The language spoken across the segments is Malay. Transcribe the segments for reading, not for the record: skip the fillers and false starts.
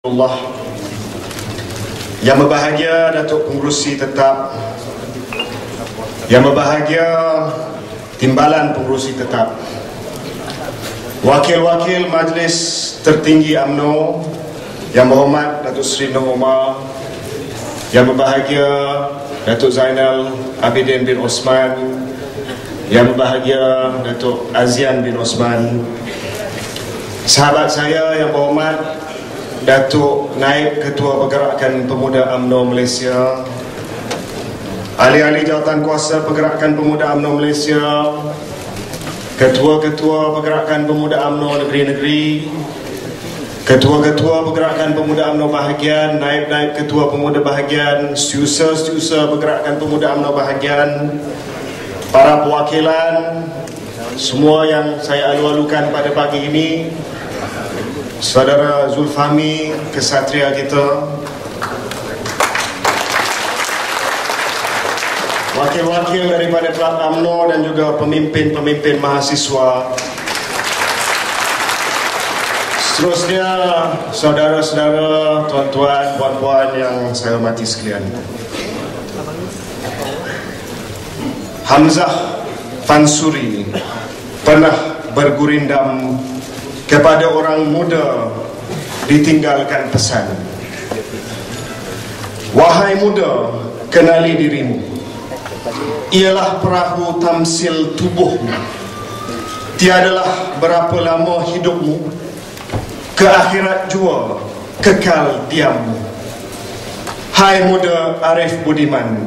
Allah. Yang berbahagia Datuk Pengerusi Tetap, yang berbahagia Timbalan Pengerusi Tetap, Wakil-wakil Majlis Tertinggi UMNO, Yang berhormat Datuk Seri Noh Omar, yang berbahagia Datuk Zainal Abidin bin Osman, yang berbahagia Datuk Azian bin Osman, sahabat saya yang berhormat Datuk Naib Ketua Pergerakan Pemuda UMNO Malaysia, ahli-ahli jawatan kuasa Pergerakan Pemuda UMNO Malaysia, Ketua-ketua Pergerakan Pemuda UMNO Negeri-Negeri, Ketua-ketua Pergerakan Pemuda UMNO Bahagian, Naib-naib Ketua Pemuda Bahagian, Setiausaha Pergerakan Pemuda UMNO Bahagian, para perwakilan, semua yang saya alu-alukan pada pagi ini, Saudara Zulfahmi, kesatria kita, wakil-wakil daripada Kelab UMNO dan juga pemimpin-pemimpin mahasiswa, seterusnya saudara-saudara, tuan-tuan, puan-puan yang saya hormati sekalian. Hamzah Fansuri pernah bergurindam kepada orang muda ditinggalkan pesan, wahai muda, kenali dirimu, ialah perahu tamsil tubuhmu, tiadalah berapa lama hidupmu, ke akhirat jua kekal diammu. Hai muda Arif Budiman,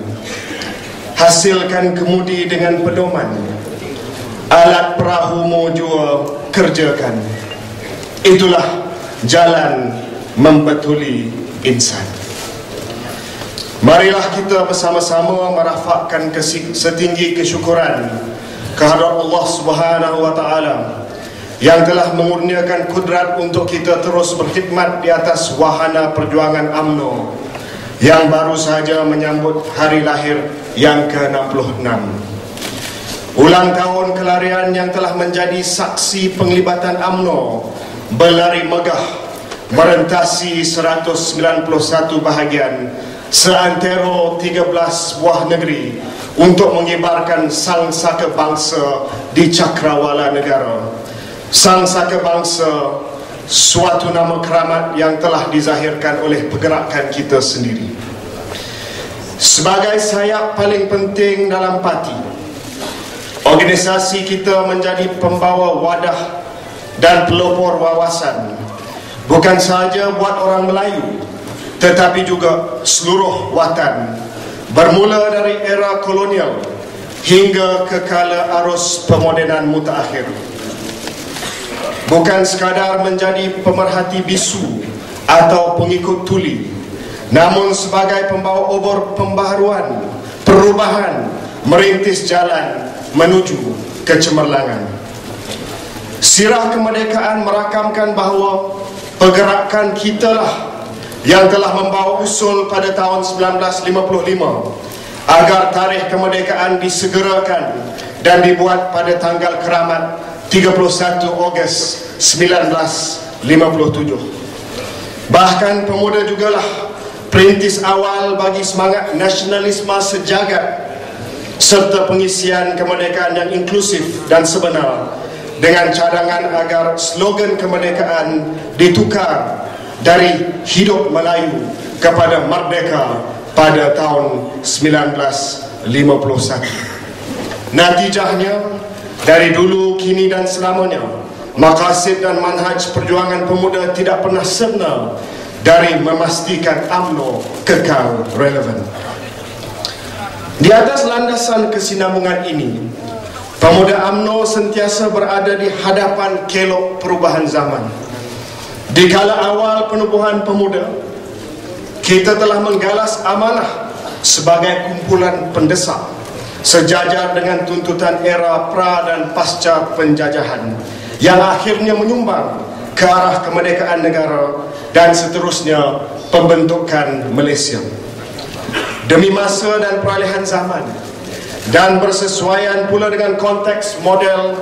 hasilkan kemudi dengan pedoman, alat perahumu jua kerjakan, itulah jalan membetuli insan. Marilah kita bersama-sama merafakkan setinggi kesyukuran kehadrat Allah Subhanahu wa Ta'ala yang telah mengurniakan kudrat untuk kita terus berkhidmat di atas wahana perjuangan UMNO yang baru sahaja menyambut hari lahir yang ke-66. Ulang tahun kelarian yang telah menjadi saksi penglibatan UMNO berlari megah merentasi 191 bahagian seantero 13 buah negeri untuk mengibarkan sang saka bangsa di cakrawala negara. Sang saka bangsa, suatu nama keramat yang telah dizahirkan oleh pergerakan kita sendiri. Sebagai sayap paling penting dalam parti, organisasi kita menjadi pembawa wadah dan pelopor wawasan, bukan sahaja buat orang Melayu tetapi juga seluruh watan, bermula dari era kolonial hingga ke kala arus pemodenan mutaakhir. Bukan sekadar menjadi pemerhati bisu atau pengikut tuli, namun sebagai pembawa obor pembaharuan, perubahan, merintis jalan menuju kecemerlangan. Sirah kemerdekaan merakamkan bahawa pergerakan kitalah yang telah membawa usul pada tahun 1955 agar tarikh kemerdekaan disegerakan dan dibuat pada tanggal keramat 31 Ogos 1957. Bahkan pemuda jugalah perintis awal bagi semangat nasionalisme sejagat serta pengisian kemerdekaan yang inklusif dan sebenar, dengan cadangan agar slogan kemerdekaan ditukar dari hidup Melayu kepada merdeka pada tahun 1951. Natijahnya, dari dulu, kini dan selamanya, maqasid dan manhaj perjuangan pemuda tidak pernah sirna dari memastikan UMNO kekal relevan. Di atas landasan kesinambungan ini, pemuda UMNO sentiasa berada di hadapan kelok perubahan zaman. Di kala awal penubuhan pemuda, kita telah menggalas amanah sebagai kumpulan pendesak sejajar dengan tuntutan era pra dan pasca penjajahan yang akhirnya menyumbang ke arah kemerdekaan negara dan seterusnya pembentukan Malaysia. Demi masa dan peralihan zaman dan bersesuaian pula dengan konteks model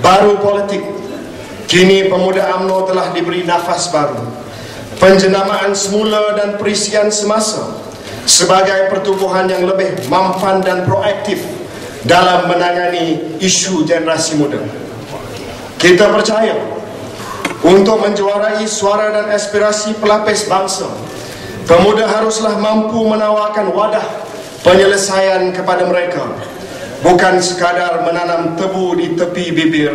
baru politik, kini pemuda UMNO telah diberi nafas baru penjenamaan semula dan perisian semasa sebagai pertubuhan yang lebih mampan dan proaktif dalam menangani isu generasi muda. Kita percaya untuk menjuarai suara dan aspirasi pelapis bangsa, pemuda haruslah mampu menawarkan wadah penyelesaian kepada mereka, bukan sekadar menanam tebu di tepi bibir,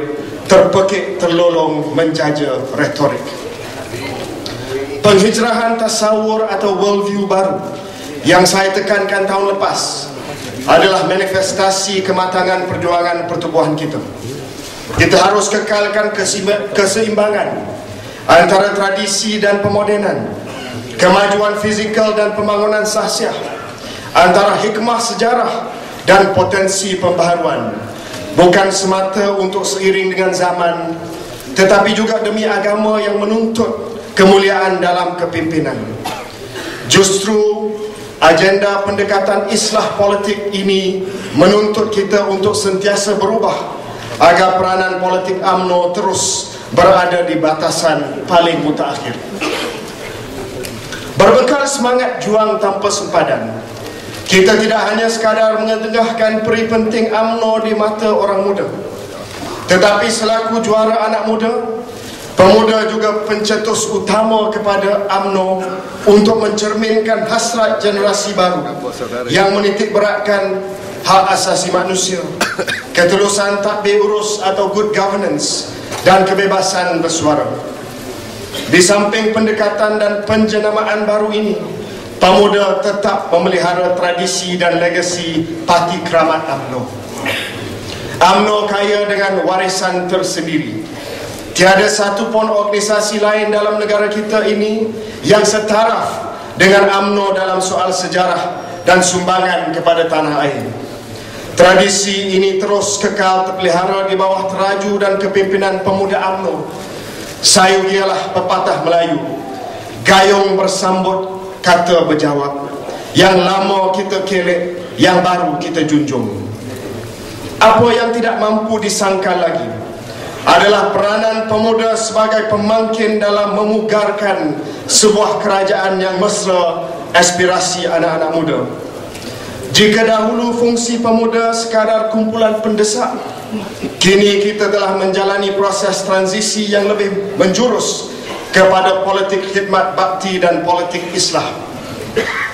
terpekik terlolong menjaja retorik. Penghijrahan tasawur atau worldview baru yang saya tekankan tahun lepas adalah manifestasi kematangan perjuangan pertubuhan kita. Kita harus kekalkan keseimbangan antara tradisi dan pemodenan, kemajuan fizikal dan pembangunan sahsiah, antara hikmah sejarah dan potensi pembaharuan, bukan semata untuk seiring dengan zaman, tetapi juga demi agama yang menuntut kemuliaan dalam kepimpinan. Justru agenda pendekatan islah politik ini menuntut kita untuk sentiasa berubah agar peranan politik UMNO terus berada di batasan paling mutakhir. Berbekal semangat juang tanpa sempadan, kita tidak hanya sekadar mengetengahkan peri penting UMNO di mata orang muda, tetapi selaku juara anak muda, pemuda juga pencetus utama kepada UMNO untuk mencerminkan hasrat generasi baru yang menitik beratkan hak asasi manusia, ketulusan tadbir urus atau good governance, dan kebebasan bersuara. Di samping pendekatan dan penjenamaan baru ini, pemuda tetap memelihara tradisi dan legasi parti keramat UMNO. UMNO kaya dengan warisan tersendiri. Tiada satu pun organisasi lain dalam negara kita ini yang setaraf dengan UMNO dalam soal sejarah dan sumbangan kepada tanah air. Tradisi ini terus kekal terpelihara di bawah teraju dan kepimpinan pemuda UMNO. Sayu ialah pepatah Melayu, gayung bersambut kata berjawab, yang lama kita kelek, yang baru kita junjung. Apa yang tidak mampu disangkal lagi adalah peranan pemuda sebagai pemangkin dalam memugarkan sebuah kerajaan yang mesra aspirasi anak-anak muda. Jika dahulu fungsi pemuda sekadar kumpulan pendesak, kini kita telah menjalani proses transisi yang lebih menjurus kepada politik khidmat bakti dan politik islah.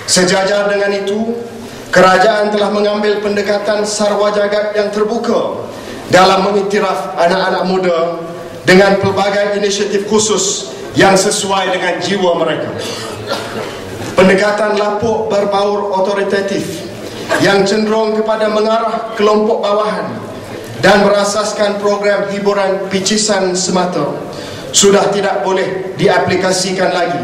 Sejajar dengan itu, kerajaan telah mengambil pendekatan sarwa jagat yang terbuka dalam mengiktiraf anak-anak muda dengan pelbagai inisiatif khusus yang sesuai dengan jiwa mereka. Pendekatan lapuk berbaur otoritatif yang cenderung kepada mengarah kelompok bawahan dan berasaskan program hiburan picisan semata sudah tidak boleh diaplikasikan lagi,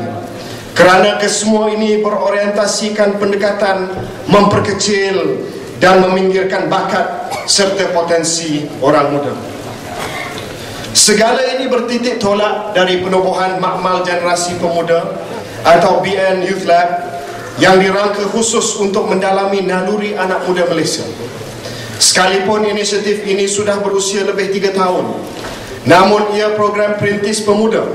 kerana kesemua ini berorientasikan pendekatan memperkecil dan meminggirkan bakat serta potensi orang muda. Segala ini bertitik tolak dari penubuhan Makmal Generasi Pemuda atau BN Youth Lab yang dirangka khusus untuk mendalami naluri anak muda Malaysia. Sekalipun inisiatif ini sudah berusia lebih 3 tahun, namun ia program perintis pemuda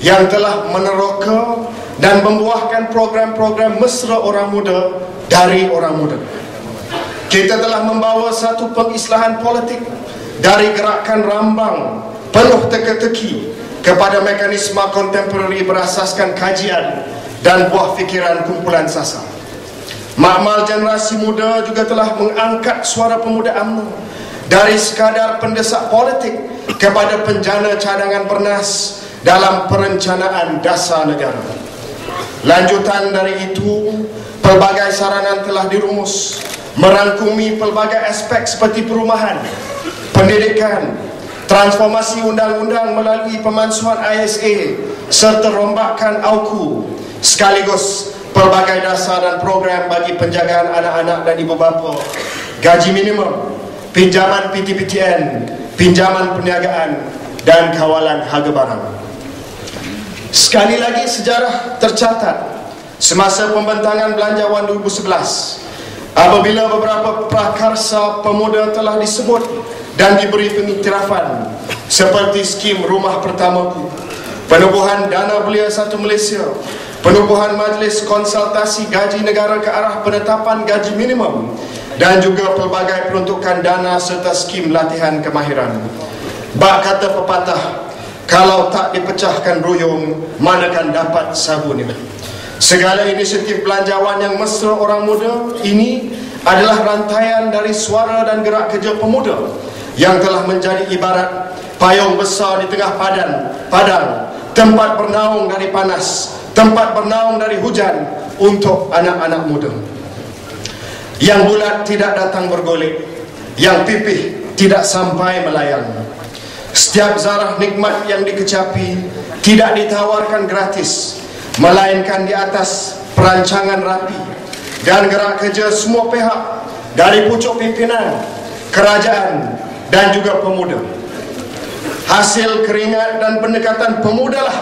yang telah meneroka dan membuahkan program-program mesra orang muda dari orang muda. Kita telah membawa satu pengislahan politik dari gerakan rambang penuh teka-teki kepada mekanisme kontemporari berasaskan kajian dan buah fikiran kumpulan sasar. Makmal Generasi Muda juga telah mengangkat suara pemuda UMNO dari sekadar pendesak politik kepada penjana cadangan bernas dalam perencanaan dasar negara. Lanjutan dari itu, pelbagai saranan telah dirumus merangkumi pelbagai aspek seperti perumahan, pendidikan, transformasi undang-undang melalui pemansuhan ISA serta rombakan AUKU, sekaligus pelbagai dasar dan program bagi penjagaan anak-anak dan ibu bapa, gaji minimum, pinjaman PTPTN, pinjaman perniagaan dan kawalan harga barang. Sekali lagi sejarah tercatat semasa pembentangan Belanjawan 2011 apabila beberapa prakarsa pemuda telah disebut dan diberi pengiktirafan seperti skim rumah pertamaku, penubuhan Dana Belia Satu Malaysia, penubuhan Majlis Konsultasi Gaji Negara ke arah penetapan gaji minimum, dan juga pelbagai peruntukan dana serta skim latihan kemahiran. Bak kata pepatah, kalau tak dipecahkan ruyung, manakan dapat sabun ini. Segala inisiatif belanjawan yang mesra orang muda ini adalah rantaian dari suara dan gerak kerja pemuda yang telah menjadi ibarat payung besar di tengah padang, tempat bernaung dari panas, tempat bernaung dari hujan untuk anak-anak muda. Yang bulat tidak datang bergolek, yang pipih tidak sampai melayang. Setiap zarah nikmat yang dikecapi tidak ditawarkan gratis, melainkan di atas perancangan rapi dan gerak kerja semua pihak, dari pucuk pimpinan, kerajaan dan juga pemuda. Hasil keringat dan pendekatan pemuda lah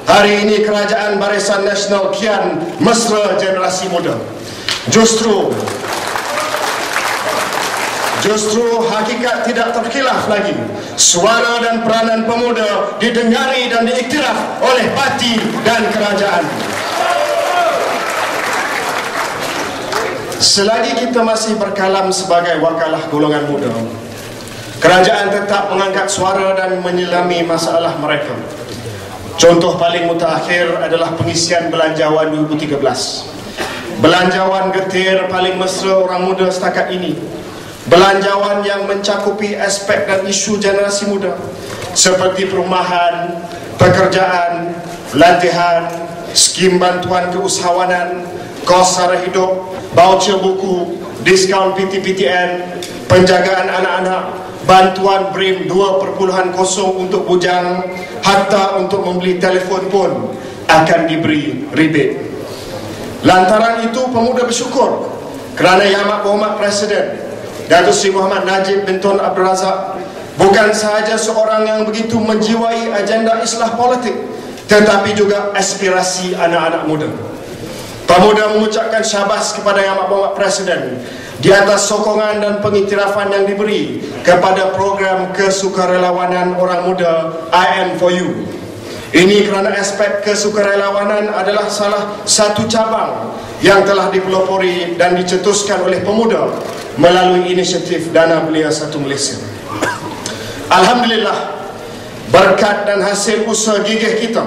hari ini Kerajaan Barisan Nasional kian mesra generasi muda. Justru hakikat tidak terkhilaf lagi. Suara dan peranan pemuda didengari dan diiktiraf oleh parti dan kerajaan. Selagi kita masih berkalam sebagai wakalah golongan muda, kerajaan tetap mengangkat suara dan menyelami masalah mereka. Contoh paling mutakhir adalah pengisian belanjawan 2013. Belanjawan getir paling mesra orang muda setakat ini. Belanjawan yang mencakupi aspek dan isu generasi muda seperti perumahan, pekerjaan, latihan, skim bantuan keusahawanan, kos sara hidup, voucher buku, diskaun PTPTN, penjagaan anak-anak, bantuan BRIM 2.0 untuk bujang, hatta untuk membeli telefon pun akan diberi rebate. Lantaran itu pemuda bersyukur kerana Yang Amat Berhormat Presiden Datuk Seri Muhammad Najib bin Tun Abdul Razak bukan sahaja seorang yang begitu menjiwai agenda islah politik, tetapi juga aspirasi anak-anak muda. Pemuda mengucapkan syabas kepada Yang Amat Berhormat Presiden di atas sokongan dan pengiktirafan yang diberi kepada program kesukarelawanan orang muda I Am For You. Ini kerana aspek kesukarelawanan adalah salah satu cabang yang telah dipelopori dan dicetuskan oleh pemuda melalui inisiatif Dana Belia Satu Malaysia. Alhamdulillah, berkat dan hasil usaha gigih kita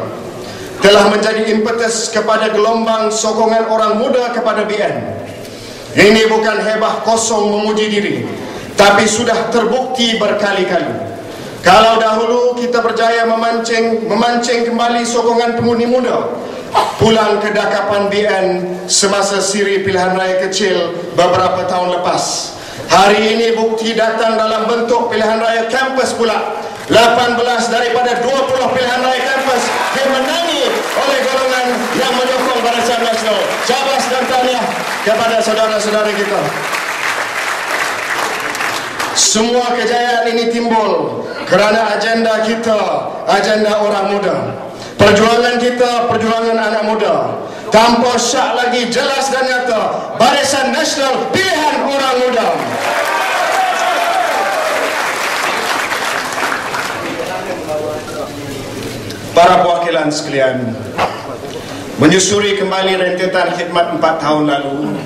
telah menjadi impetus kepada gelombang sokongan orang muda kepada BN. Ini bukan hebah kosong memuji diri, tapi sudah terbukti berkali-kali. Kalau dahulu kita berjaya memancing kembali sokongan pengundi muda pulang ke dakapan BN semasa siri pilihan raya kecil beberapa tahun lepas, hari ini bukti datang dalam bentuk pilihan raya kampus pula. 18 daripada 20 pilihan raya kampus dimenangi oleh golongan yang menyokong Barisan Nasional. Syabas dan tahniah kepada saudara-saudara kita. Semua kejayaan ini timbul kerana agenda kita, agenda orang muda. Perjuangan kita, perjuangan anak muda. Tanpa syak lagi, jelas dan nyata, Barisan Nasional pilihan orang muda. Para perwakilan sekalian, menyusuri kembali rentetan khidmat 4 tahun lalu,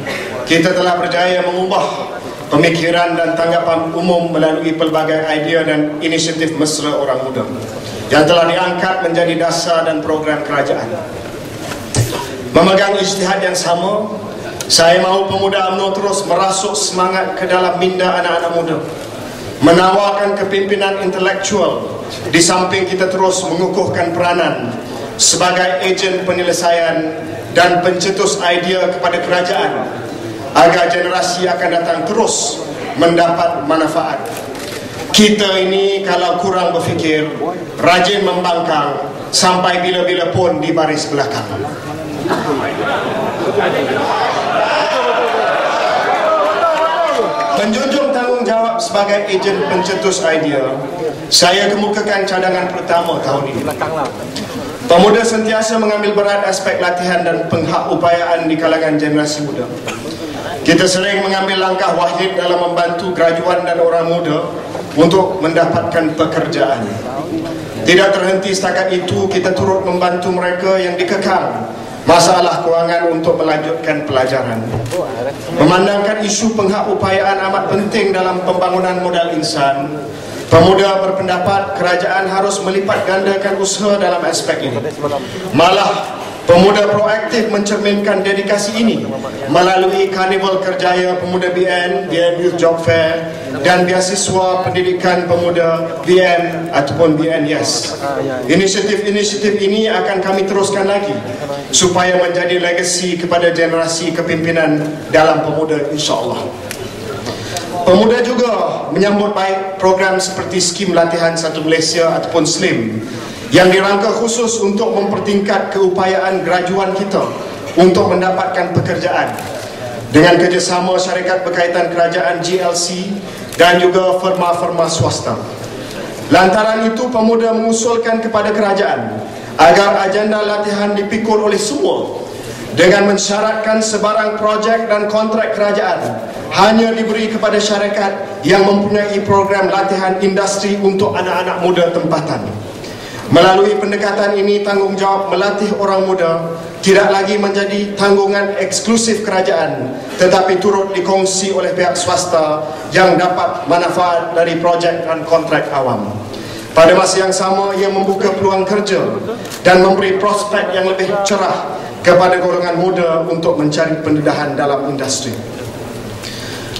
kita telah berjaya mengubah pemikiran dan tanggapan umum melalui pelbagai idea dan inisiatif mesra orang muda yang telah diangkat menjadi dasar dan program kerajaan. Memegang ijtihad yang sama, saya mahu pemuda UMNO terus merasuk semangat ke dalam minda anak-anak muda, menawarkan kepimpinan intelektual di samping kita terus mengukuhkan peranan sebagai ejen penyelesaian dan pencetus idea kepada kerajaan agar generasi akan datang terus mendapat manfaat. Kita ini kalau kurang berfikir, rajin membangkang, sampai bila-bila pun di baris belakang. Menjunjung tanggungjawab sebagai ejen pencetus idea, saya kemukakan cadangan pertama tahun ini. Pemuda sentiasa mengambil berat aspek latihan dan penghakupayaan di kalangan generasi muda. Kita sering mengambil langkah wahid dalam membantu graduan dan orang muda untuk mendapatkan pekerjaan. Tidak terhenti setakat itu, kita turut membantu mereka yang dikekang masalah kewangan untuk melanjutkan pelajaran. Memandangkan isu penghakupayaan amat penting dalam pembangunan modal insan, pemuda berpendapat kerajaan harus melipat gandakan usaha dalam aspek ini. Malah, pemuda proaktif mencerminkan dedikasi ini melalui Karnival Kerjaya Pemuda BN, BN Youth Job Fair, dan Beasiswa Pendidikan Pemuda BN ataupun BN Yes. Inisiatif-inisiatif ini akan kami teruskan lagi supaya menjadi legasi kepada generasi kepimpinan dalam pemuda, insya-Allah. Pemuda juga menyambut baik program seperti Skim Latihan Satu Malaysia ataupun SLIM yang dirangka khusus untuk mempertingkat keupayaan graduan kita untuk mendapatkan pekerjaan dengan kerjasama syarikat berkaitan kerajaan GLC dan juga firma-firma swasta. Lantaran itu, pemuda mengusulkan kepada kerajaan agar agenda latihan dipikul oleh semua dengan mensyaratkan sebarang projek dan kontrak kerajaan hanya diberi kepada syarikat yang mempunyai program latihan industri untuk anak-anak muda tempatan. Melalui pendekatan ini, tanggungjawab melatih orang muda tidak lagi menjadi tanggungan eksklusif kerajaan, tetapi turut dikongsi oleh pihak swasta yang dapat manfaat dari projek dan kontrak awam. Pada masa yang sama, ia membuka peluang kerja dan memberi prospek yang lebih cerah kepada golongan muda untuk mencari pendedahan dalam industri.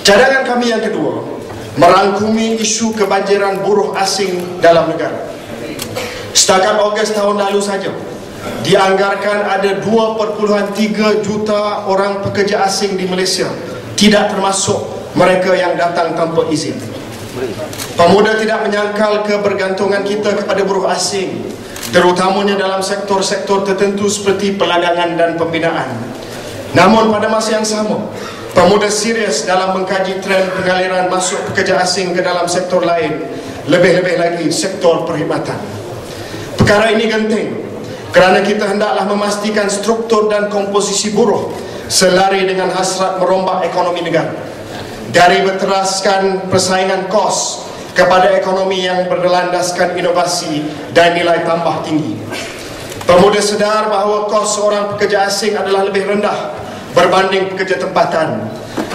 Cadangan kami yang kedua, merangkumi isu kebanjiran buruh asing dalam negara. Setakat Ogos tahun lalu saja, dianggarkan ada 2.3 juta orang pekerja asing di Malaysia, tidak termasuk mereka yang datang tanpa izin. Pemuda tidak menyangkal kebergantungan kita kepada buruh asing, terutamanya dalam sektor-sektor tertentu seperti peladangan dan pembinaan. Namun pada masa yang sama, pemuda serius dalam mengkaji trend pengaliran masuk pekerja asing ke dalam sektor lain, lebih-lebih lagi sektor perkhidmatan. Perkara ini genting kerana kita hendaklah memastikan struktur dan komposisi buruh selari dengan hasrat merombak ekonomi negara, dari berteraskan persaingan kos kepada ekonomi yang berlandaskan inovasi dan nilai tambah tinggi. Pemuda sedar bahawa kos seorang pekerja asing adalah lebih rendah berbanding pekerja tempatan.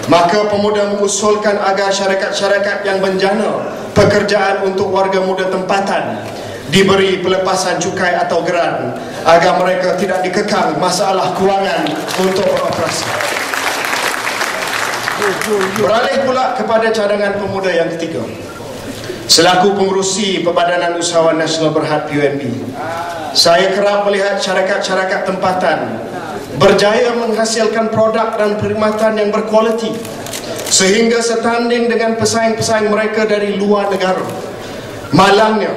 Maka pemuda mengusulkan agar syarikat-syarikat yang menjana pekerjaan untuk warga muda tempatan diberi pelepasan cukai atau geran agar mereka tidak dikekang masalah kewangan untuk beroperasi. Beralih pula kepada cadangan pemuda yang ketiga. Selaku pengerusi Perbadanan Usahawan Nasional Berhad PUNB, saya kerap melihat syarikat-syarikat tempatan berjaya menghasilkan produk dan perkhidmatan yang berkualiti sehingga setanding dengan pesaing-pesaing mereka dari luar negara. Malangnya,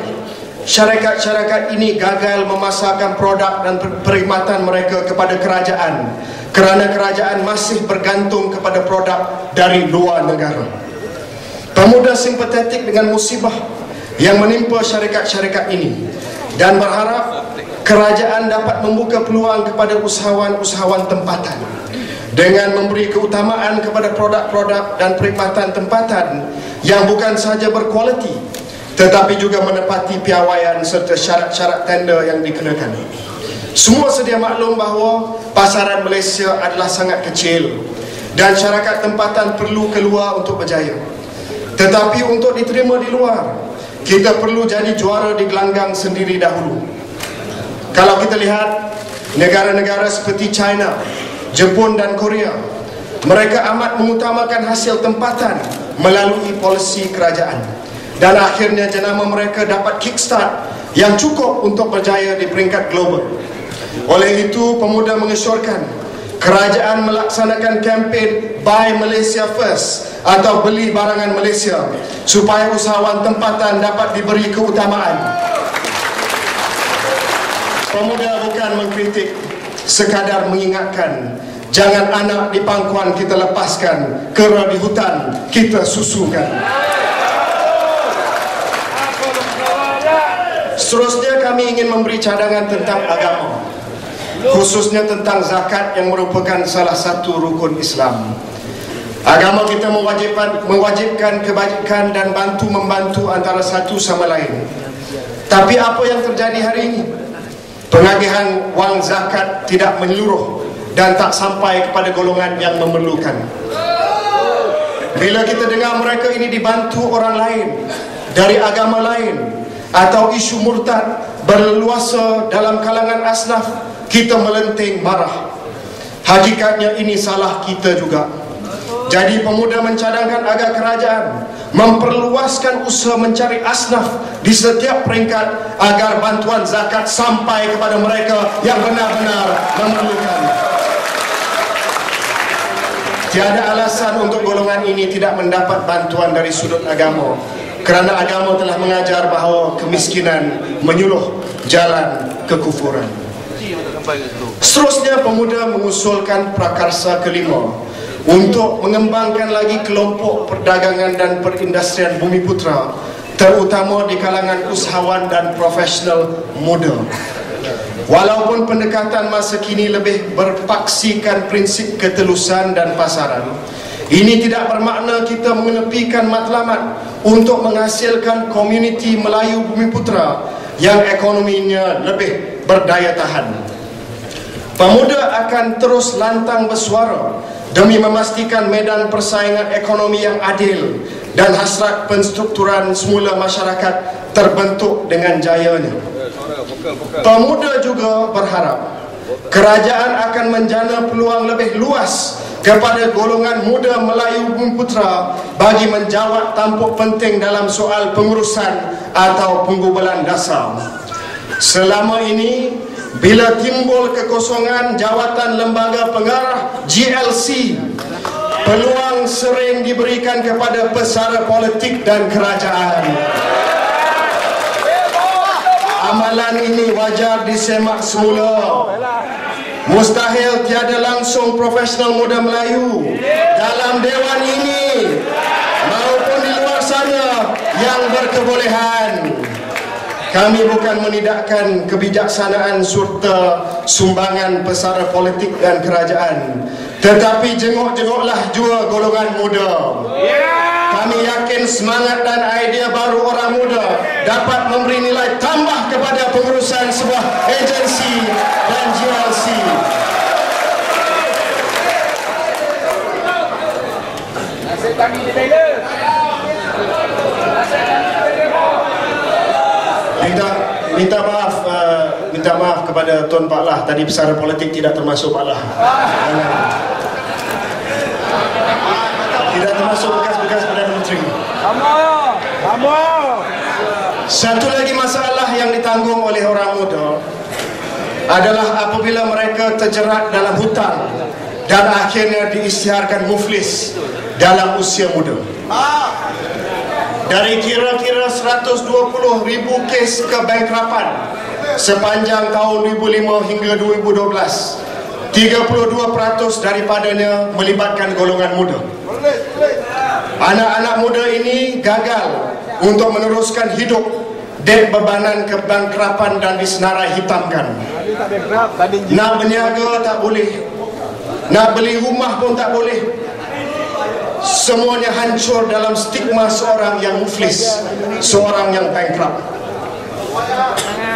syarikat-syarikat ini gagal memasarkan produk dan perkhidmatan mereka kepada kerajaan kerana kerajaan masih bergantung kepada produk dari luar negara. Pemuda simpatetik dengan musibah yang menimpa syarikat-syarikat ini dan berharap kerajaan dapat membuka peluang kepada usahawan-usahawan tempatan dengan memberi keutamaan kepada produk-produk dan perkhidmatan tempatan yang bukan sahaja berkualiti tetapi juga menepati piawaian serta syarat-syarat tender yang dikenakan. Semua sedia maklum bahawa pasaran Malaysia adalah sangat kecil dan syarikat tempatan perlu keluar untuk berjaya. Tetapi untuk diterima di luar, kita perlu jadi juara di gelanggang sendiri dahulu. Kalau kita lihat negara-negara seperti China, Jepun dan Korea, mereka amat mengutamakan hasil tempatan melalui polisi kerajaan. Dan akhirnya jenama mereka dapat kickstart yang cukup untuk berjaya di peringkat global. Oleh itu, pemuda mengesyorkan kerajaan melaksanakan kempen Buy Malaysia First atau beli barangan Malaysia supaya usahawan tempatan dapat diberi keutamaan. Pemuda bukan mengkritik, sekadar mengingatkan, jangan anak di pangkuan kita lepaskan, kera di hutan kita susukan. Seterusnya kami ingin memberi cadangan tentang agama, khususnya tentang zakat yang merupakan salah satu rukun Islam. Agama kita mewajibkan kebajikan dan bantu-membantu antara satu sama lain. Tapi apa yang terjadi hari ini? Pengagihan wang zakat tidak menyeluruh dan tak sampai kepada golongan yang memerlukan. Bila kita dengar mereka ini dibantu orang lain dari agama lain atau isu murtad berleluasa dalam kalangan asnaf, kita melenting marah. Hakikatnya ini salah kita juga. Jadi pemuda mencadangkan agar kerajaan memperluaskan usaha mencari asnaf di setiap peringkat agar bantuan zakat sampai kepada mereka yang benar-benar memerlukan. Tiada alasan untuk golongan ini tidak mendapat bantuan dari sudut agama, kerana agama telah mengajar bahawa kemiskinan menyuluh jalan kekufuran. Seterusnya, pemuda mengusulkan prakarsa kelima untuk mengembangkan lagi kelompok perdagangan dan perindustrian Bumiputra, terutama di kalangan usahawan dan profesional muda. Walaupun pendekatan masa kini lebih berpaksikan prinsip ketelusan dan pasaran, ini tidak bermakna kita mengenepikan matlamat untuk menghasilkan komuniti Melayu Bumiputra yang ekonominya lebih berdaya tahan. Pemuda akan terus lantang bersuara demi memastikan medan persaingan ekonomi yang adil dan hasrat penstrukturan semula masyarakat terbentuk dengan jayanya. Pemuda juga berharap kerajaan akan menjana peluang lebih luas kepada golongan muda Melayu Bumiputra bagi menjawab tampuk penting dalam soal pengurusan atau penggubalan dasar. Selama ini, bila timbul kekosongan jawatan lembaga pengarah GLC, peluang sering diberikan kepada pesara politik dan kerajaan. Amalan ini wajar disemak semula. Mustahil tiada langsung profesional muda Melayu dalam dewan ini maupun di luar sana yang berkebolehan. Kami bukan menidakkan kebijaksanaan serta sumbangan pesara politik dan kerajaan, tetapi jenguk-jenguklah jua golongan muda. Kami yakin semangat dan idea baru orang muda dapat memberi nilai tambah kepada pengurusan sebuah agensi dan GLC. Minta maaf kepada Tuan Pak Lah, tadi pesara politik tidak termasuk Pak Lah. Tidak termasuk bekas-bekas Perdana Menteri. Satu lagi masalah yang ditanggung oleh orang muda adalah apabila mereka terjerat dalam hutang dan akhirnya diisytiharkan muflis dalam usia muda. Dari kira-kira 120,000 kes kebankrapan sepanjang tahun 2005 hingga 2012, 32% daripadanya melibatkan golongan muda. Anak-anak muda ini gagal untuk meneruskan hidup. Dek bebanan kebankrapan dan disenarai hitamkan. Nak berniaga tak boleh, nak beli rumah pun tak boleh. Semuanya hancur dalam stigma seorang yang muflis, seorang yang bankrupt.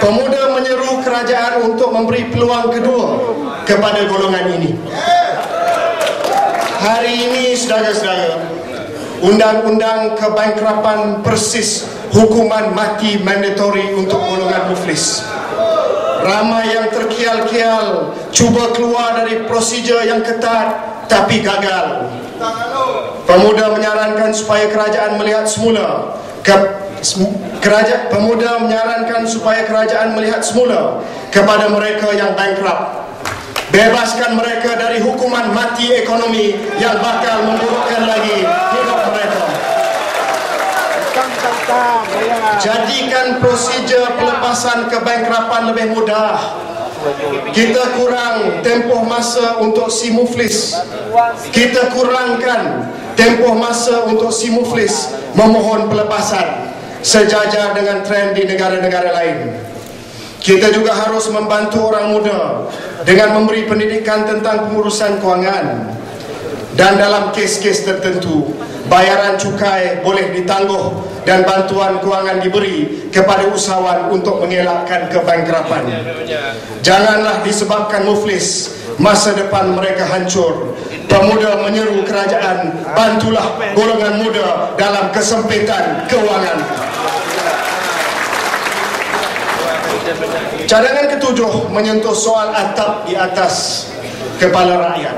Pemuda menyeru kerajaan untuk memberi peluang kedua kepada golongan ini. Hari ini, saudara-saudara, undang-undang kebankrapan persis hukuman mati mandatory untuk golongan muflis. Ramai yang terkial-kial cuba keluar dari prosedur yang ketat tapi gagal. Pemuda menyarankan supaya kerajaan melihat semula kepada mereka yang bankrupt. Bebaskan mereka dari hukuman mati ekonomi yang bakal memburukkan lagi hidup mereka. Jadikan prosedur pelepasan kebankrapan lebih mudah. Kita kurang tempoh masa untuk si muflis. Kita kurangkan tempoh masa untuk si muflis memohon pelepasan sejajar dengan trend di negara-negara lain. Kita juga harus membantu orang muda dengan memberi pendidikan tentang pengurusan kewangan. dan dalam kes-kes tertentu bayaran cukai boleh ditangguh dan bantuan kewangan diberi kepada usahawan untuk mengelakkan kebangkrapan. Janganlah disebabkan muflis masa depan mereka hancur. Pemuda menyeru kerajaan, bantulah golongan muda dalam kesempitan kewangan. Cadangan ketujuh menyentuh soal atap di atas kepala rakyat.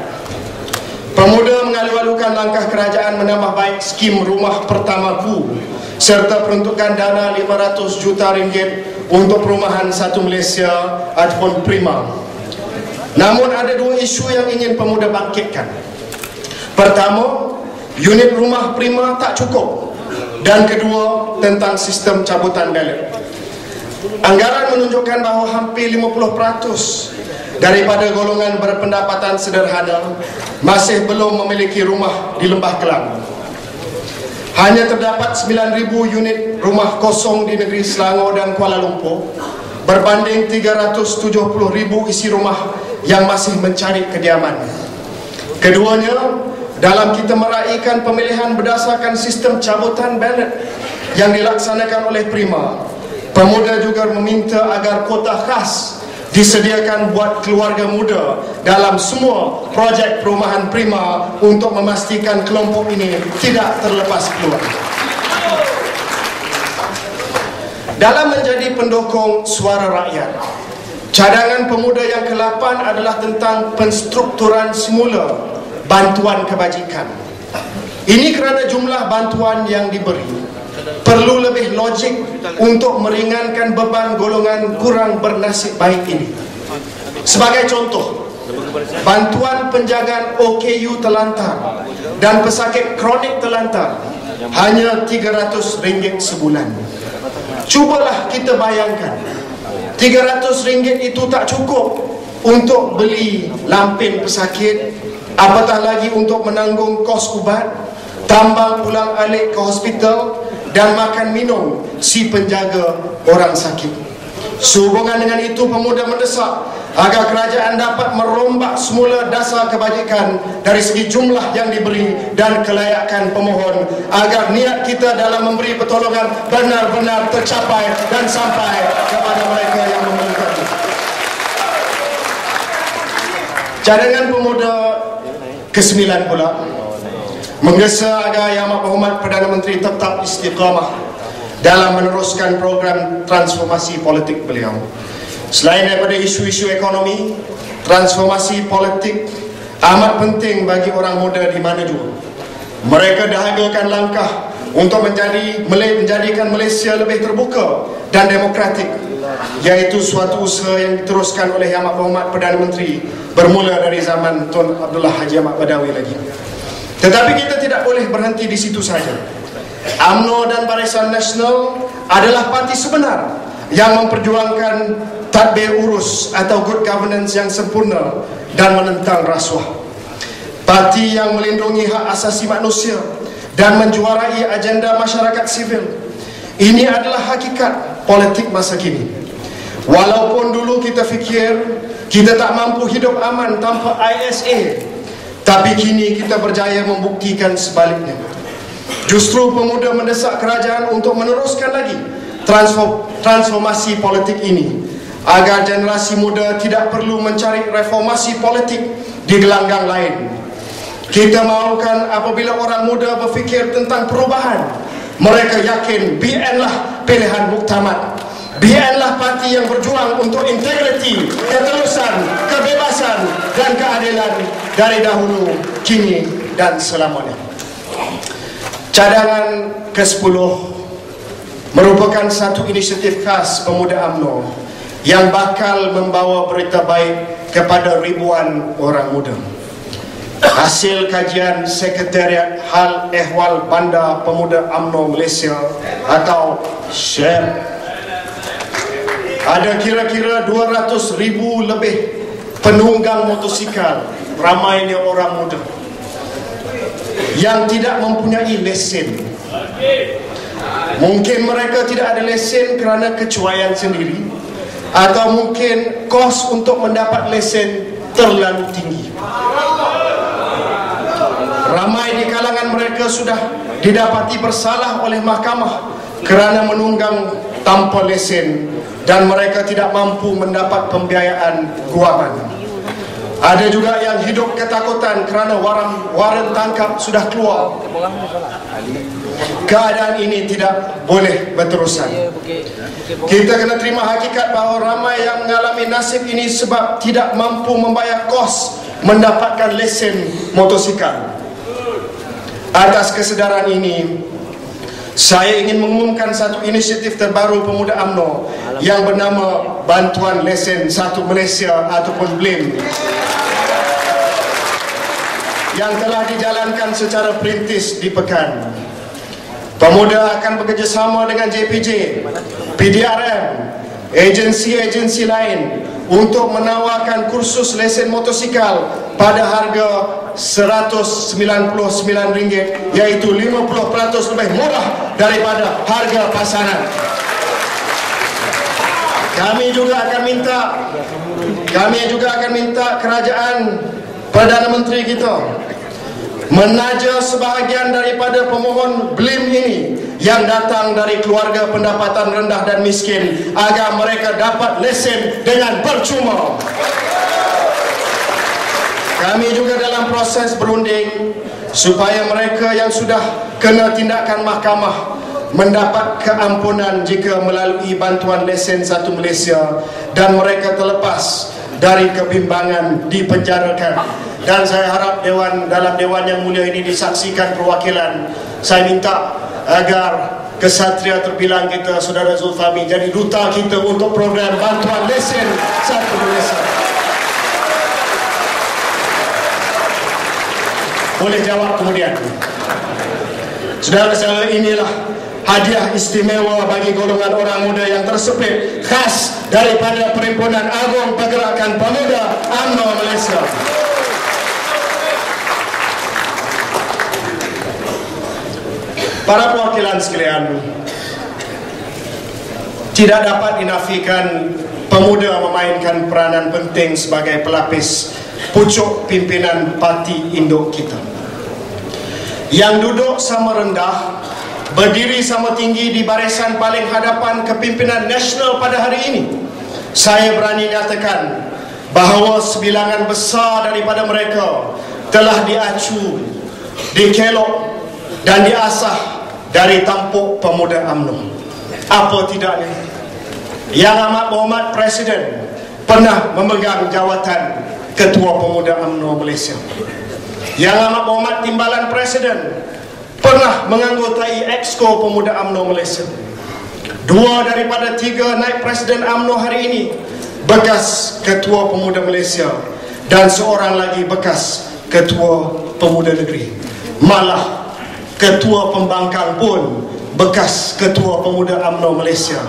Pemuda mengalu-alukan langkah kerajaan menambah baik skim rumah pertamaku serta peruntukan dana 500 juta ringgit untuk perumahan satu Malaysia ataupun Prima. Namun ada dua isu yang ingin pemuda bangkitkan. Pertama, unit rumah Prima tak cukup, dan kedua, tentang sistem cabutan ballot. Anggaran menunjukkan bahawa hampir 50% daripada golongan berpendapatan sederhana masih belum memiliki rumah di Lembah Kelang. Hanya terdapat 9,000 unit rumah kosong di negeri Selangor dan Kuala Lumpur berbanding 370,000 isi rumah yang masih mencari kediaman. Keduanya, dalam kita meraihkan pemilihan berdasarkan sistem cabutan ballot yang dilaksanakan oleh Prima, pemuda juga meminta agar kota khas disediakan buat keluarga muda dalam semua projek perumahan Prima untuk memastikan kelompok ini tidak terlepas peluang. Dalam menjadi pendukung suara rakyat, cadangan pemuda yang ke-8 adalah tentang penstrukturan semula bantuan kebajikan. Ini kerana jumlah bantuan yang diberi perlu lebih logik untuk meringankan beban golongan kurang bernasib baik ini. Sebagai contoh, bantuan penjagaan OKU terlantar dan pesakit kronik terlantar hanya RM300 sebulan. Cubalah kita bayangkan, RM300 itu tak cukup untuk beli lampin pesakit, apatah lagi untuk menanggung kos ubat, tambang pulang alik ke hospital dan makan minum si penjaga orang sakit. Sehubungan dengan itu, pemuda mendesak agar kerajaan dapat merombak semula dasar kebajikan dari segi jumlah yang diberi dan kelayakan pemohon, agar niat kita dalam memberi pertolongan benar-benar tercapai dan sampai kepada mereka yang memerlukannya. Cadangan pemuda ke-9 pula menggesa agar Yang Amat Berhormat Perdana Menteri tetap istiqamah dalam meneruskan program transformasi politik beliau. Selain daripada isu-isu ekonomi, transformasi politik amat penting bagi orang muda di mana juga. Mereka dahagakan langkah untuk menjadikan Malaysia lebih terbuka dan demokratik, iaitu suatu usaha yang diteruskan oleh Yang Amat Berhormat Perdana Menteri bermula dari zaman Tun Abdullah Haji Ahmad Badawi lagi. Tetapi kita tidak boleh berhenti di situ saja. UMNO dan Barisan Nasional adalah parti sebenar yang memperjuangkan tadbir urus atau good governance yang sempurna dan menentang rasuah. Parti yang melindungi hak asasi manusia dan menjuarai agenda masyarakat sivil. Ini adalah hakikat politik masa kini. Walaupun dulu kita fikir kita tak mampu hidup aman tanpa ISA, tapi kini kita berjaya membuktikan sebaliknya. Justru pemuda mendesak kerajaan untuk meneruskan lagi transformasi politik ini, agar generasi muda tidak perlu mencari reformasi politik di gelanggang lain. Kita mahukan apabila orang muda berfikir tentang perubahan, mereka yakin BN lah pilihan muktamad. BN lah parti yang berjuang untuk integriti, ketelusan, kebebasan dan keadilan dari dahulu, kini dan selamanya. Cadangan ke-10 merupakan satu inisiatif khas pemuda UMNO yang bakal membawa berita baik kepada ribuan orang muda. Hasil kajian Sekretariat Hal Ehwal Bandar Pemuda UMNO Malaysia atau SHAM, ada kira-kira 200,000 lebih penunggang motosikal, ramainya orang muda yang tidak mempunyai lesen. Mungkin mereka tidak ada lesen kerana kecuaian sendiri, atau mungkin kos untuk mendapat lesen terlalu tinggi. kalangan mereka sudah didapati bersalah oleh mahkamah kerana menunggang tanpa lesen dan mereka tidak mampu mendapat pembiayaan guaman. Ada juga yang hidup ketakutan kerana waran tangkap sudah keluar. Keadaan ini tidak boleh berterusan. Kita kena terima hakikat bahawa ramai yang mengalami nasib ini sebab tidak mampu membayar kos mendapatkan lesen motosikal. Atas kesedaran ini, saya ingin mengumumkan satu inisiatif terbaru pemuda UMNO yang bernama Bantuan Lesen Satu Malaysia ataupun BLIM, yang telah dijalankan secara perintis di Pekan. Pemuda akan bekerjasama dengan JPJ, PDRM, agensi-agensi lain untuk menawarkan kursus lesen motosikal pada harga RM199, iaitu 50% lebih murah daripada harga pasaran. Kami juga akan minta kerajaan Perdana Menteri kita menaja sebahagian daripada pemohon BLIM ini yang datang dari keluarga pendapatan rendah dan miskin agar mereka dapat lesen dengan percuma. Kami juga dalam proses berunding supaya mereka yang sudah kena tindakan mahkamah mendapat keampunan jika melalui bantuan lesen Satu Malaysia dan mereka terlepas dari kebimbangan dipenjarakan. Dan saya harap dalam Dewan yang mulia ini disaksikan perwakilan. Saya minta agar kesatria terbilang kita, Saudara Zulfahmi, jadi duta kita untuk program bantuan lesen Satu Malaysia. Boleh jawab kemudian. Saudara-saudara, inilah hadiah istimewa bagi golongan orang muda yang tersepit khas daripada Perhimpunan Agung Pergerakan Pemuda UMNO Malaysia. Para perwakilan sekalian, tidak dapat dinafikan pemuda memainkan peranan penting sebagai pelapis pucuk pimpinan parti induk kita, yang duduk sama rendah, berdiri sama tinggi di barisan paling hadapan kepimpinan nasional pada hari ini. Saya berani nyatakan bahawa sebilangan besar daripada mereka telah diacu, dikelok dan diasah dari tampuk pemuda UMNO. Apa tidaknya, Yang Amat Berhormat Presiden pernah memegang jawatan Ketua Pemuda UMNO Malaysia. Yang Amat Berhormat Timbalan Presiden pernah menganggotai Exco Pemuda UMNO Malaysia. 2 daripada 3 naib Presiden UMNO hari ini bekas Ketua Pemuda Malaysia dan seorang lagi bekas Ketua Pemuda Negeri. Malah Ketua Pembangkang pun bekas Ketua Pemuda UMNO Malaysia.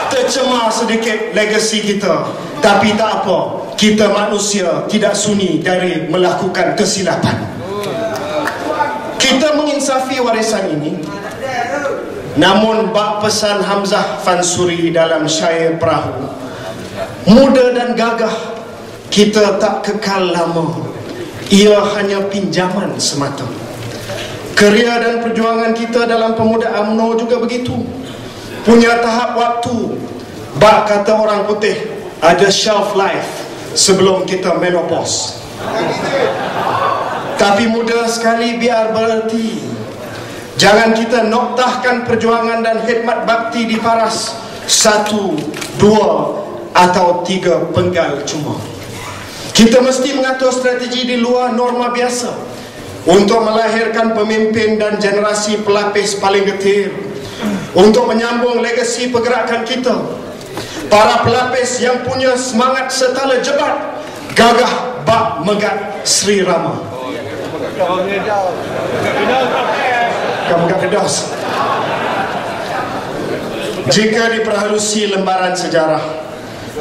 Tercemar sedikit legasi kita, tapi tak apa, kita manusia tidak sunyi dari melakukan kesilapan. Kita menginsafi warisan ini, namun bak pesan Hamzah Fansuri dalam syair Perahu, muda dan gagah kita tak kekal lama, ia hanya pinjaman semata. Kerja dan perjuangan kita dalam Pemuda UMNO juga begitu, punya tahap waktu. Bak kata orang putih, ada shelf life sebelum kita menopause. Tapi muda sekali biar bererti. Jangan kita noktahkan perjuangan dan khidmat bakti di paras 1, 2 atau 3 penggal cuma. Kita mesti mengatur strategi di luar norma biasa untuk melahirkan pemimpin dan generasi pelapis paling getir, untuk menyambung legasi pergerakan kita. Para pelapis yang punya semangat setala jebat, gagah bak megat Sri Rama. Kamu megat kedas. Jika diperhalusi lembaran sejarah,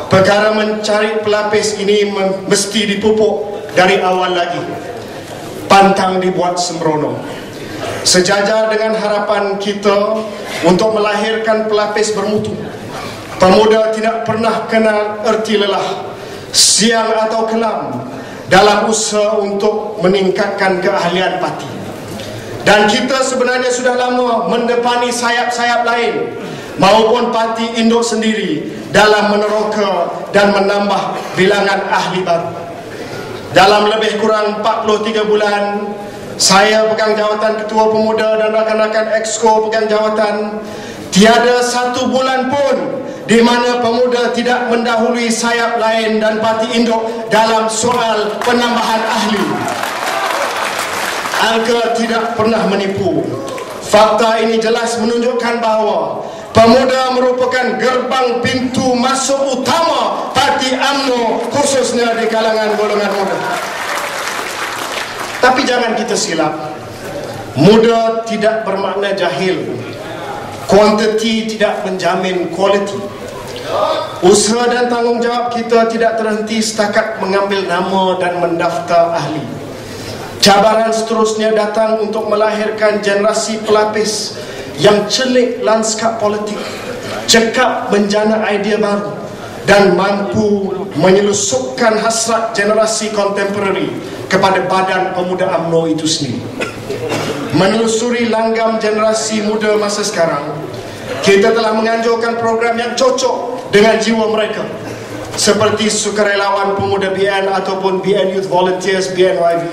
perkara mencari pelapis ini mesti dipupuk dari awal lagi. Pantang dibuat sembrono. Sejajar dengan harapan kita untuk melahirkan pelapis bermutu, pemuda tidak pernah kenal erti lelah, siang atau kelam dalam usaha untuk meningkatkan keahlian parti. Dan kita sebenarnya sudah lama mendepani sayap-sayap lain maupun parti induk sendiri dalam meneroka dan menambah bilangan ahli baru. Dalam lebih kurang 43 bulan saya pegang jawatan Ketua Pemuda dan rakan-rakan Exco pegang jawatan, tiada satu bulan pun di mana pemuda tidak mendahului sayap lain dan parti induk dalam soal penambahan ahli. Angka tidak pernah menipu. Fakta ini jelas menunjukkan bahawa pemuda merupakan gerbang pintu masuk utama parti UMNO, khususnya di kalangan golongan muda. Tapi jangan kita silap, muda tidak bermakna jahil. Kuantiti tidak menjamin kualiti. Usaha dan tanggungjawab kita tidak terhenti setakat mengambil nama dan mendaftar ahli. Cabaran seterusnya datang untuk melahirkan generasi pelapis yang celik lanskap politik, cekap menjana idea baru dan mampu menyelusupkan hasrat generasi kontemporari kepada badan pemuda UMNO itu sendiri. Menelusuri langgam generasi muda masa sekarang, kita telah menganjurkan program yang cocok dengan jiwa mereka, seperti Sukarelawan Pemuda BN ataupun BN Youth Volunteers BNYV,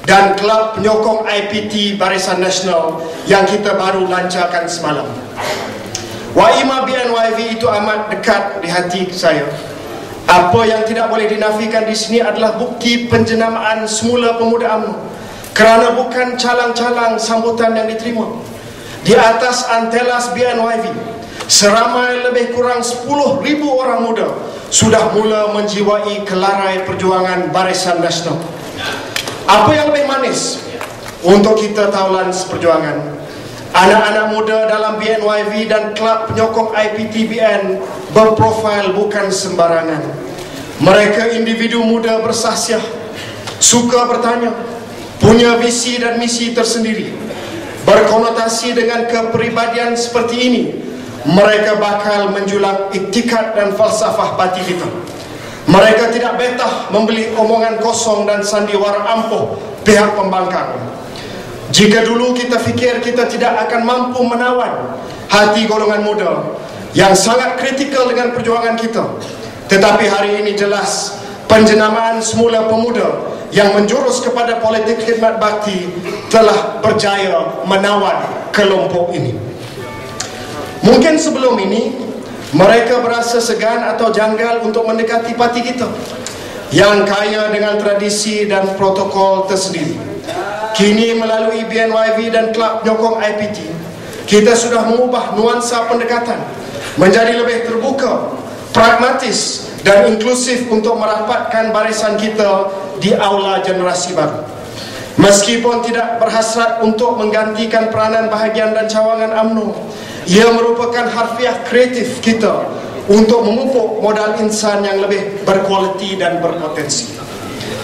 dan Kelab Penyokong IPT Barisan Nasional yang kita baru lancarkan semalam. Waima BNYV itu amat dekat di hati saya. Apa yang tidak boleh dinafikan di sini adalah bukti penjenamaan semula pemuda UMNO, kerana bukan calang-calang sambutan yang diterima. Di atas antelas BNYV, seramai lebih kurang 10,000 orang muda sudah mula menjiwai kelarai perjuangan Barisan Nasional. Apa yang lebih manis untuk kita tahulan seperjuangan? Anak-anak muda dalam BNYV dan Kelab Penyokong IPTBN berprofil bukan sembarangan. Mereka individu muda bersahsiah, suka bertanya, punya visi dan misi tersendiri. Berkonotasi dengan kepribadian seperti ini, mereka bakal menjulang iktikad dan falsafah parti kita. Mereka tidak betah membeli omongan kosong dan sandiwara ampuh pihak pembangkang. Jika dulu kita fikir kita tidak akan mampu menawan hati golongan muda yang sangat kritikal dengan perjuangan kita, tetapi hari ini jelas penjenamaan semula pemuda yang menjurus kepada politik khidmat bakti telah berjaya menawan kelompok ini. Mungkin sebelum ini mereka berasa segan atau janggal untuk mendekati parti kita yang kaya dengan tradisi dan protokol tersendiri. Kini melalui BNYV dan Kelab Penyokong IPT, kita sudah mengubah nuansa pendekatan menjadi lebih terbuka, pragmatis dan inklusif untuk merapatkan barisan kita di aula generasi baru. Meskipun tidak berhasrat untuk menggantikan peranan bahagian dan cawangan UMNO, ia merupakan harfiah kreatif kita untuk memupuk modal insan yang lebih berkualiti dan berpotensi.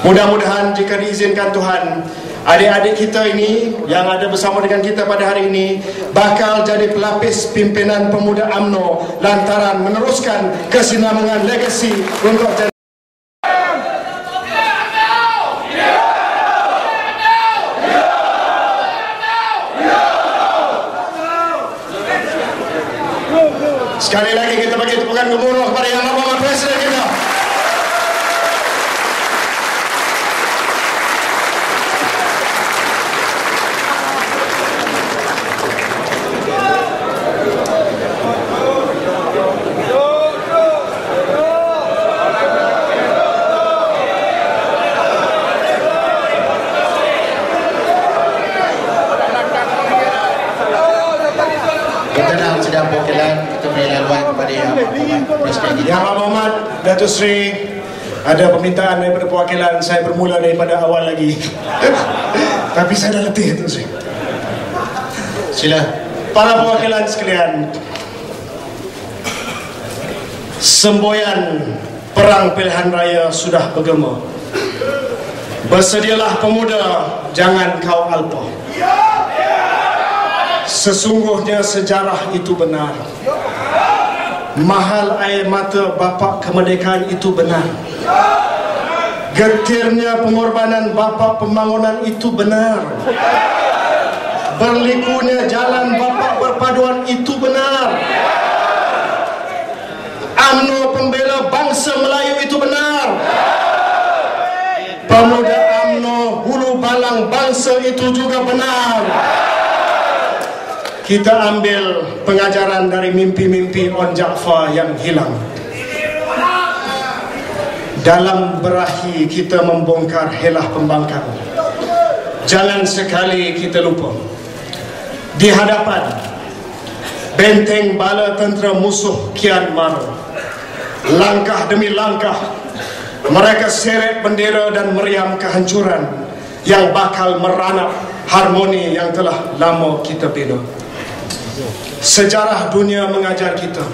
Mudah-mudahan jika diizinkan Tuhan, adik-adik kita ini yang ada bersama dengan kita pada hari ini bakal jadi pelapis pimpinan pemuda UMNO lantaran meneruskan kesinambungan legasi untuk sekali lagi kita bagi tepukan gemuruh kepada Yang Berhormat Presiden kita. Yang Berhormat Datuk Seri, ada permintaan daripada perwakilan. Saya bermula daripada awal lagi tapi saya dah letih, Datuk Seri. Sila. Para perwakilan sekalian, semboyan perang pilihan raya sudah bergema. Bersedialah pemuda, jangan kau alpa. Sesungguhnya sejarah itu benar. Mahal air mata bapa kemerdekaan itu benar. Getirnya pengorbanan bapa pembangunan itu benar. berlikunya jalan bapa berpaduan itu benar. UMNO pembela bangsa Melayu itu benar. Pemuda UMNO hulu balang bangsa itu juga benar. Kita ambil pengajaran dari mimpi-mimpi On Jaafar yang hilang. Dalam berahi kita membongkar helah pembangkang. Jangan sekali kita lupa, di hadapan benteng bala tentera musuh kian mara, langkah demi langkah mereka seret bendera dan meriam kehancuran yang bakal meranap harmoni yang telah lama kita bina. Sejarah dunia mengajar kita,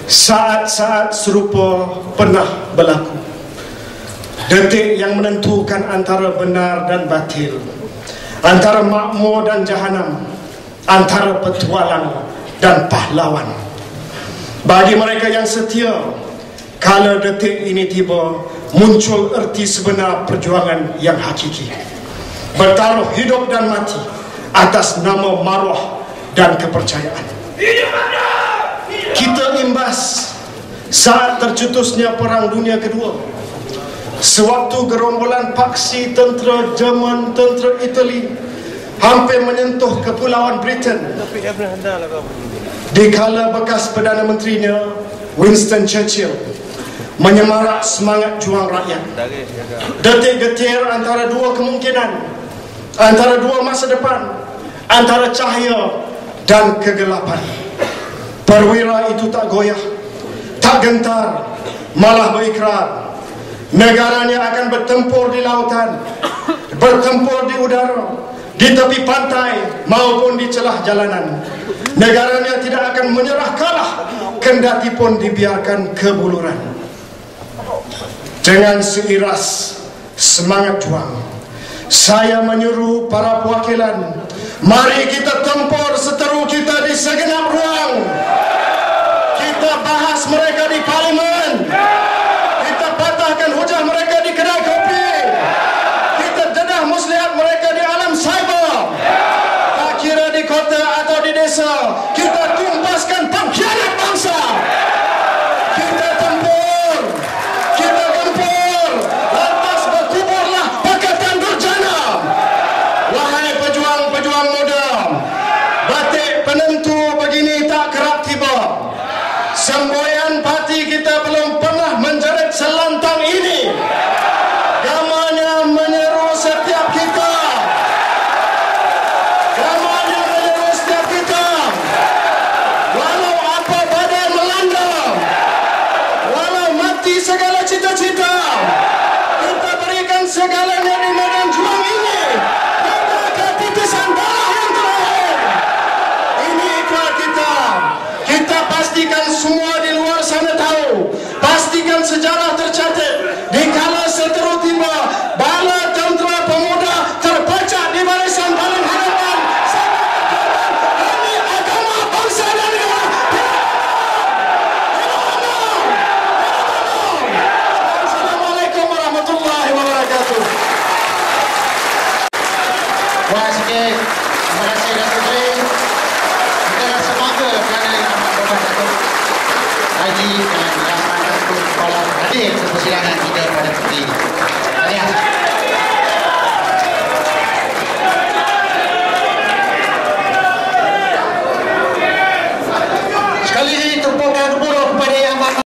saat-saat serupa pernah berlaku. Detik yang menentukan antara benar dan batil, antara makmur dan jahanam, antara petualang dan pahlawan. Bagi mereka yang setia, kala detik ini tiba, muncul erti sebenar perjuangan yang hakiki. Bertaruh hidup dan mati atas nama maruah dan kepercayaan. Kita imbas saat tercetusnya Perang Dunia Kedua, sewaktu gerombolan paksi tentera Jerman, tentera Itali hampir menyentuh kepulauan Britain. Dikala bekas Perdana Menterinya Winston Churchill menyemarak semangat juang rakyat, detik getir antara dua kemungkinan, antara dua masa depan, antara cahaya dan kegelapan. Perwira itu tak goyah, tak gentar, malah berikrar negaranya akan bertempur di lautan, bertempur di udara, di tepi pantai maupun di celah jalanan. Negaranya tidak akan menyerah kalah kendati pun dibiarkan kebuluran. Dengan seiras semangat juang, saya menyuruh para perwakilan, mari kita tempur seteru kita di segenap ruang. Kita bahas mereka di parlimen, kita patahkan hujah mereka di kedai kopi, kita dedah muslihat mereka di alam cyber. Tak kira di kota atau di desa, kita tumpaskan pengkhianat bangsa. Kita tempur, kita gempur, lantas berkuburlah pakatan durjana. Wahai pejuang-pejuang muda, batik penentu begini tak kerap tiba. Semboyan parti kita belum pernah menjerit selantang ini. Gamanya menyeru setiap kita. Gamanya menyeru setiap kita. Walau apa badai melanda, walau mati segala cita-cita, kita berikan segalanya di medan juang ini. Kita akan titisan darah yang terakhir. Ini ikrar kita. Kita pastikan semua di luar sana tahu, pastikan sejarah tercatat. Dikala seteru tiba, bala tentera pemuda terpecah di barisan paling hadapan. Ini agama bangsa dan negara. Assalamualaikum warahmatullahi wabarakatuh. Wah, sikit. Terima kasih Datuk Seri. Kita rasa bangga kerana yang amat Bapak Datuk Haji dan Yang Amat Datuk Kepala hadir ke persidangan kita pada hari ini.